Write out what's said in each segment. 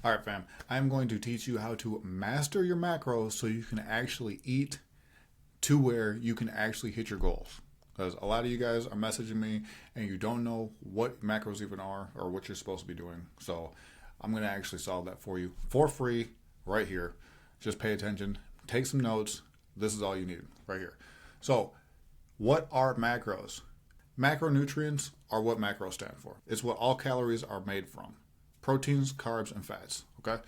All right, fam. I'm going to teach you how to master your macros so you can actually eat to where you can actually hit your goals. Because a lot of you guys are messaging me and you don't know what macros even are or what you're supposed to be doing. So I'm going to actually solve that for you for free right here. Just pay attention, take some notes. This is all you need right here. So, what are macros? Macronutrients are what macros stand for. It's what all calories are made from. Proteins, carbs, and fats, okay?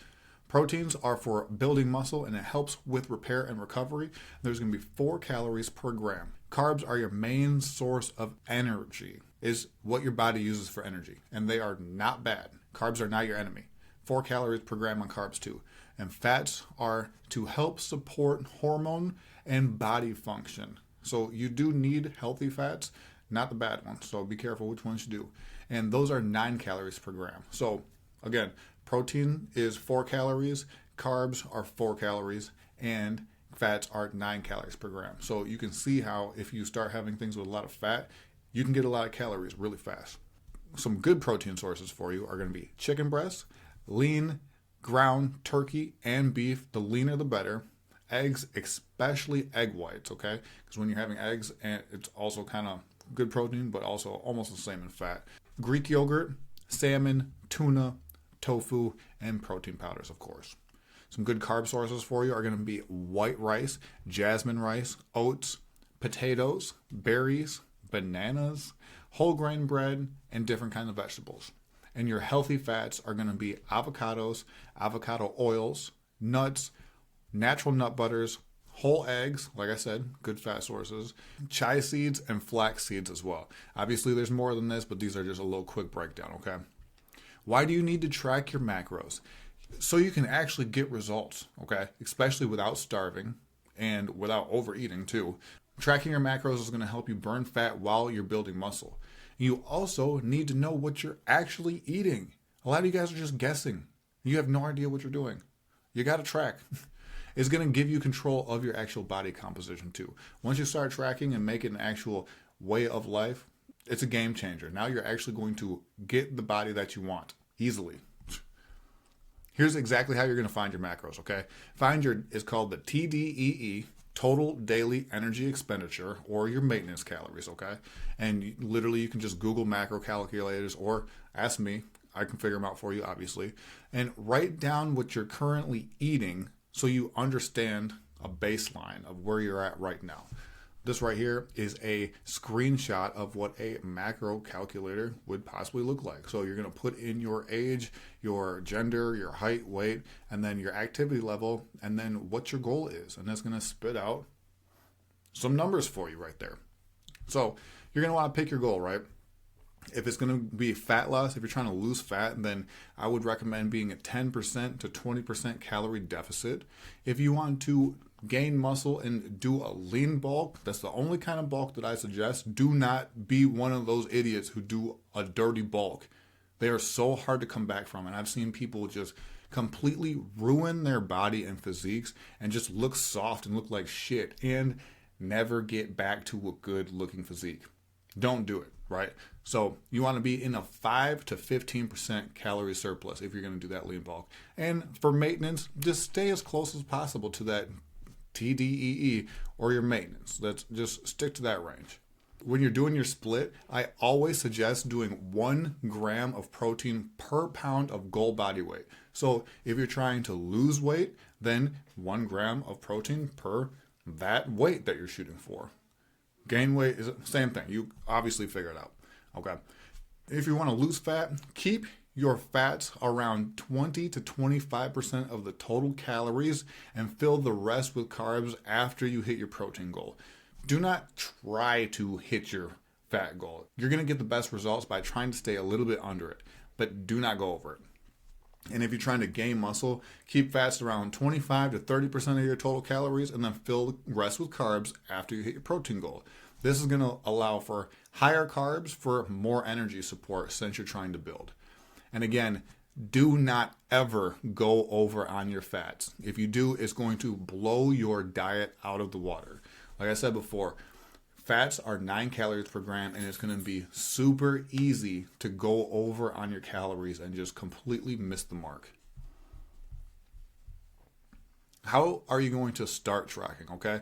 Proteins are for building muscle and it helps with repair and recovery. There's going to be 4 calories per gram. Carbs are your main source of energy, is what your body uses for energy, and they are not bad. Carbs are not your enemy. 4 calories per gram on carbs too. And fats are to help support hormone and body function. So you do need healthy fats, not the bad ones. So be careful which ones you do. And those are 9 calories per gram. So again, protein is 4 calories, carbs are 4 calories, and fats are 9 calories per gram. So you can see how if you start having things with a lot of fat, you can get a lot of calories really fast. Some good protein sources for you are going to be chicken breast, lean, ground turkey, and beef. The leaner the better. Eggs, especially egg whites, okay? Because when you're having eggs, and it's also kind of good protein, but also almost the same in fat. Greek yogurt, salmon, tuna, tofu, and protein powders, of course. Some good carb sources for you are going to be white rice, jasmine rice, oats, potatoes, berries, bananas, whole grain bread, and different kinds of vegetables. And your healthy fats are going to be avocados, avocado oils, nuts, natural nut butters, whole eggs, like I said, good fat sources, chia seeds, and flax seeds as well. Obviously, there's more than this, but these are just a little quick breakdown, okay? Why do you need to track your macros? So you can actually get results, okay? Especially without starving and without overeating too. Tracking your macros is going to help you burn fat while you're building muscle. You also need to know what you're actually eating. A lot of you guys are just guessing. You have no idea what you're doing. You got to track. It's going to give you control of your actual body composition too. Once you start tracking and make it an actual way of life, it's a game changer. Now you're actually going to get the body that you want easily. Here's exactly how you're going to find your macros, okay? It's called the TDEE, total daily energy expenditure, or your maintenance calories, okay? And literally you can just Google macro calculators or ask me. I can figure them out for you, obviously. And write down what you're currently eating so you understand a baseline of where you're at right now. This right here is a screenshot of what a macro calculator would possibly look like. So you're going to put in your age, your gender, your height, weight, and then your activity level, and then what your goal is. And that's going to spit out some numbers for you right there. So you're going to want to pick your goal, right? If it's going to be fat loss, if you're trying to lose fat, then I would recommend being a 10% to 20% calorie deficit. If you want to gain muscle and do a lean bulk, that's the only kind of bulk that I suggest. Do not be one of those idiots who do a dirty bulk. They are so hard to come back from, and I've seen people just completely ruin their body and physiques and just look soft and look like shit and never get back to a good looking physique. Don't do it, right? So you want to be in a 5 to 15% calorie surplus if you're going to do that lean bulk. And for maintenance, just stay as close as possible to that TDEE or your maintenance. Let's just stick to that range. When you're doing your split, I always suggest doing 1 gram of protein per pound of goal body weight. So if you're trying to lose weight, then 1 gram of protein per that weight that you're shooting for. Gain weight is the same thing. You obviously figure it out. Okay. If you want to lose fat, keep your fats around 20 to 25% of the total calories and fill the rest with carbs after you hit your protein goal. Do not try to hit your fat goal. You're going to get the best results by trying to stay a little bit under it, but do not go over it. And if you're trying to gain muscle, keep fats around 25 to 30% of your total calories and then fill the rest with carbs after you hit your protein goal. This is going to allow for higher carbs for more energy support since you're trying to build. And again, do not ever go over on your fats. If you do, it's going to blow your diet out of the water. Like I said before, fats are 9 calories per gram, and it's going to be super easy to go over on your calories and just completely miss the mark. How are you going to start tracking? Okay,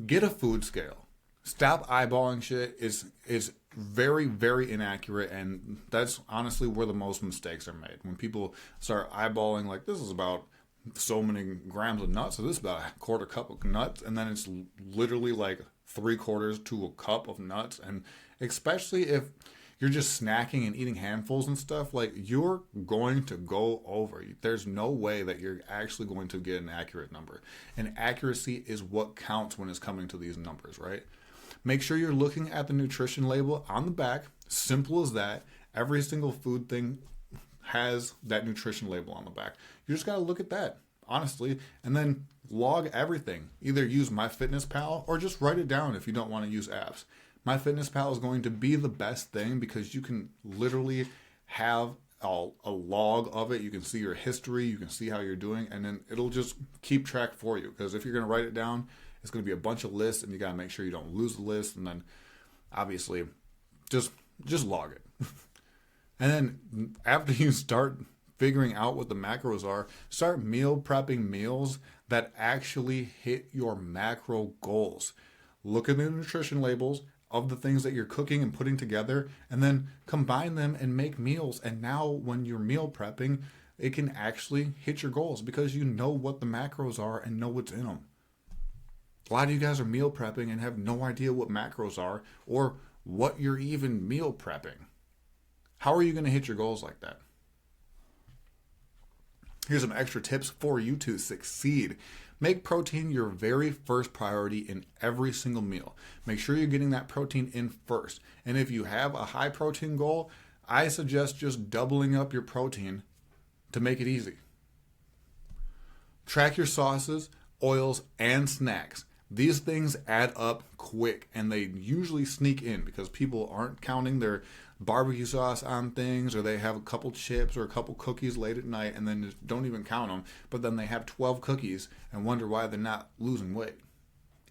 get a food scale. Stop eyeballing shit. Is very, very inaccurate, and that's honestly where the most mistakes are made. When people start eyeballing, like, this is about so many grams of nuts, so this is about a quarter cup of nuts, and then it's literally like 3/4 to a cup of nuts. And especially if you're just snacking and eating handfuls and stuff, like, you're going to go over. There's no way that you're actually going to get an accurate number. And accuracy is what counts when it's coming to these numbers, right? Make sure you're looking at the nutrition label on the back. Simple as that. Every single food thing has that nutrition label on the back. You just got to look at that, honestly, and then log everything. Either use MyFitnessPal or just write it down if you don't want to use apps. MyFitnessPal is going to be the best thing because you can literally have a log of it. You can see your history, you can see how you're doing, and then it'll just keep track for you. Because if you're going to write it down, it's going to be a bunch of lists, and you got to make sure you don't lose the list. And then, obviously, just log it. And then after you start figuring out what the macros are, start meal prepping meals that actually hit your macro goals. Look at the nutrition labels of the things that you're cooking and putting together, and then combine them and make meals. And now when you're meal prepping, it can actually hit your goals because you know what the macros are and know what's in them. A lot of you guys are meal prepping and have no idea what macros are or what you're even meal prepping. How are you going to hit your goals like that? Here's some extra tips for you to succeed. Make protein your very first priority in every single meal. Make sure you're getting that protein in first. And if you have a high protein goal, I suggest just doubling up your protein to make it easy. Track your sauces, oils, and snacks. These things add up quick, and they usually sneak in because people aren't counting their barbecue sauce on things, or they have a couple chips or a couple cookies late at night and then just don't even count them, but then they have 12 cookies and wonder why they're not losing weight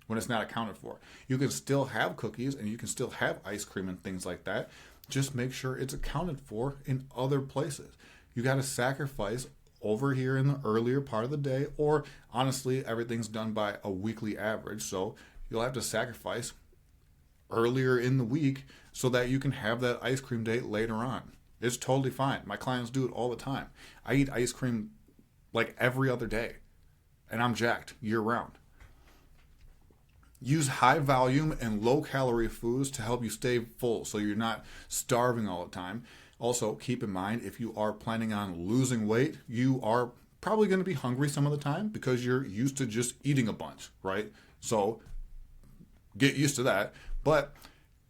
when it's not accounted for. You can still have cookies and you can still have ice cream and things like that. Just make sure it's accounted for in other places. You got to sacrifice over here in the earlier part of the day, or honestly, everything's done by a weekly average, so you'll have to sacrifice earlier in the week so that you can have that ice cream date later on. It's totally fine. My clients do it all the time. I eat ice cream like every other day, and I'm jacked year round. Use high volume and low calorie foods to help you stay full so you're not starving all the time. Also, keep in mind, if you are planning on losing weight, you are probably going to be hungry some of the time because you're used to just eating a bunch, right? So get used to that. But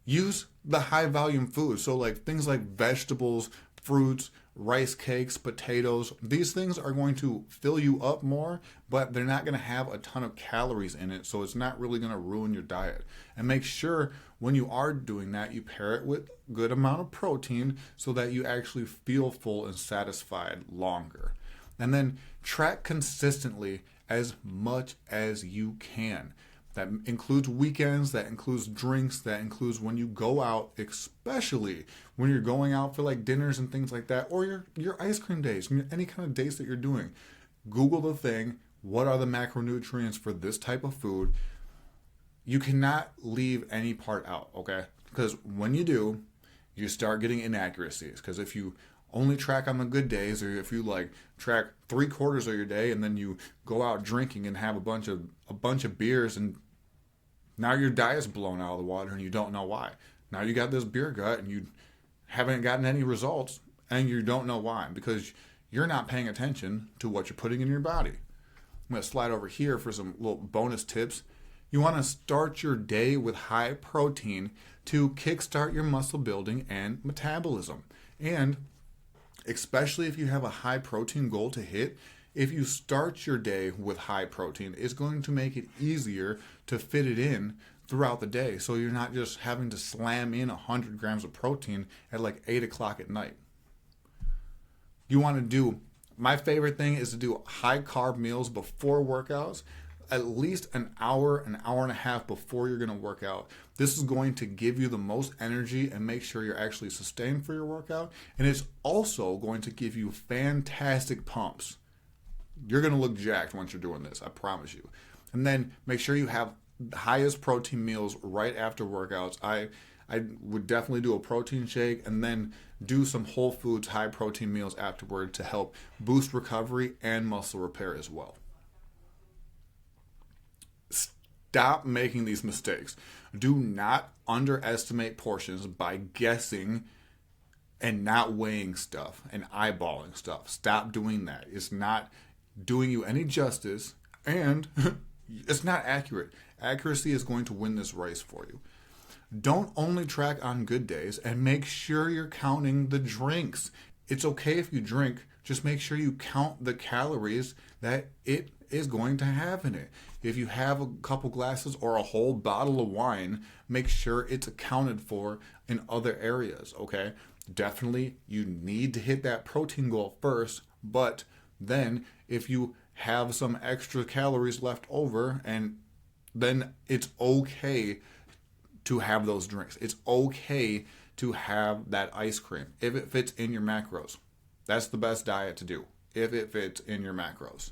use the high volume foods. So like things like vegetables, fruits, rice cakes, potatoes. These things are going to fill you up more, but they're not going to have a ton of calories in it. So it's not really going to ruin your diet. And make sure when you are doing that, you pair it with a good amount of protein so that you actually feel full and satisfied longer. And then track consistently as much as you can. That includes weekends, that includes drinks, that includes when you go out, especially when you're going out for like dinners and things like that, or your ice cream days, any kind of dates that you're doing. Google the thing, what are the macronutrients for this type of food? You cannot leave any part out, okay? Because when you do, you start getting inaccuracies. Because if you only track on the good days, or if you like track 3/4 of your day and then you go out drinking and have a bunch of beers, and now your diet's blown out of the water and you don't know why. Now you got this beer gut and you haven't gotten any results and you don't know why, because you're not paying attention to what you're putting in your body. I'm going to slide over here for some little bonus tips. You want to start your day with high protein to kickstart your muscle building and metabolism. And especially if you have a high protein goal to hit, if you start your day with high protein, it's going to make it easier to fit it in throughout the day. So you're not just having to slam in 100 grams of protein at like 8 o'clock at night. You want to do, my favorite thing is to do high carb meals before workouts, at least an hour and a half before you're going to work out. This is going to give you the most energy and make sure you're actually sustained for your workout. And it's also going to give you fantastic pumps You're going to look jacked once you're doing this, I promise you. And then make sure you have the highest protein meals right after workouts. I would definitely do a protein shake and then do some whole foods, high protein meals afterward to help boost recovery and muscle repair as well. Stop making these mistakes. Do not underestimate portions by guessing and not weighing stuff and eyeballing stuff. Stop doing that. It's not doing you any justice, and it's not accurate. Accuracy is going to win this race for you. Don't only track on good days, and make sure you're counting the drinks. It's okay if you drink, just make sure you count the calories that it is going to have in it. If you have a couple glasses or a whole bottle of wine, make sure it's accounted for in other areas, okay? Definitely, you need to hit that protein goal first, but then if you have some extra calories left over, and then it's okay to have those drinks. It's okay to have that ice cream if it fits in your macros. That's the best diet to do if it fits in your macros.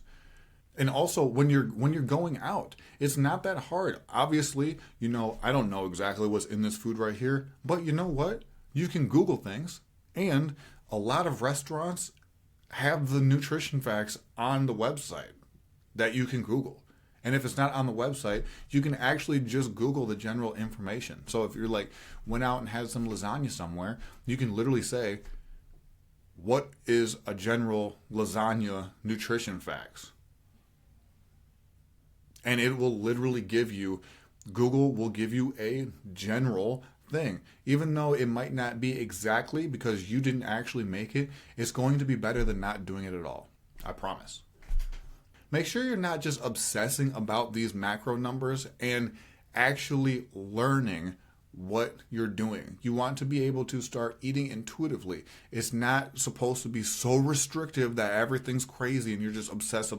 And also, when you're going out, it's not that hard. Obviously, I don't know exactly what's in this food right here, but you know what? You can Google things, and a lot of restaurants have the nutrition facts on the website that you can Google. And if it's not on the website, you can actually just Google the general information. So if you're went out and had some lasagna somewhere, you can literally say, what is a general lasagna nutrition facts? And it will literally Google will give you a general thing. Even though it might not be exactly because you didn't actually make it, it's going to be better than not doing it at all. I promise. Make sure you're not just obsessing about these macro numbers and actually learning what you're doing. You want to be able to start eating intuitively. It's not supposed to be so restrictive that everything's crazy and you're just obsessed.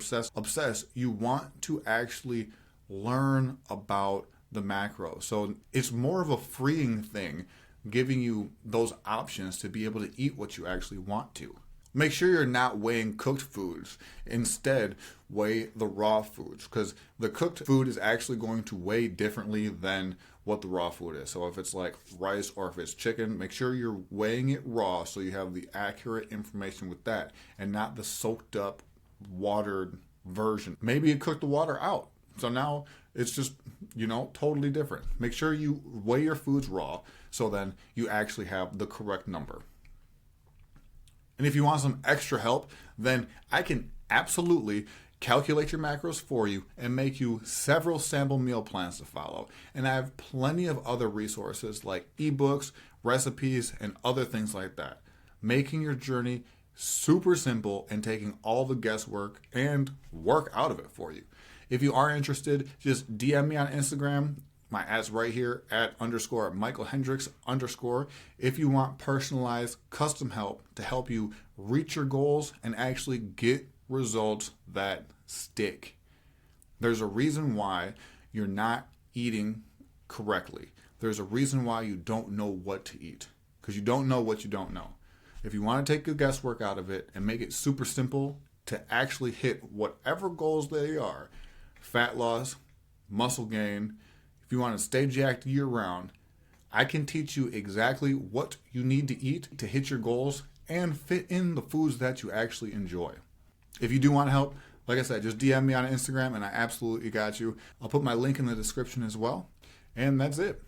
You want to actually learn about the macros. So it's more of a freeing thing, giving you those options to be able to eat what you actually want to. Make sure you're not weighing cooked foods. Instead, weigh the raw foods, because the cooked food is actually going to weigh differently than what the raw food is. So if it's like rice or if it's chicken, make sure you're weighing it raw so you have the accurate information with that and not the soaked up, watered version. Maybe you cooked the water out. So now it's just, totally different. Make sure you weigh your foods raw so then you actually have the correct number. And if you want some extra help, then I can absolutely calculate your macros for you and make you several sample meal plans to follow. And I have plenty of other resources like ebooks, recipes, and other things like that, making your journey super simple and taking all the guesswork and work out of it for you. If you are interested, just DM me on Instagram. My ad's right here @_Michael_Hendricks_. If you want personalized custom help to help you reach your goals and actually get results that stick. There's a reason why you're not eating correctly. There's a reason why you don't know what to eat, because you don't know what you don't know. If you want to take the guesswork out of it and make it super simple to actually hit whatever goals they are, fat loss, muscle gain, if you want to stay jacked year round, I can teach you exactly what you need to eat to hit your goals and fit in the foods that you actually enjoy. If you do want help, like I said, just DM me on Instagram and I absolutely got you. I'll put my link in the description as well. And that's it.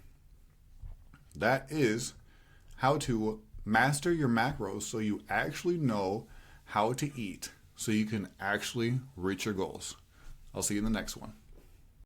That is how to master your macros so you actually know how to eat so you can actually reach your goals. I'll see you in the next one.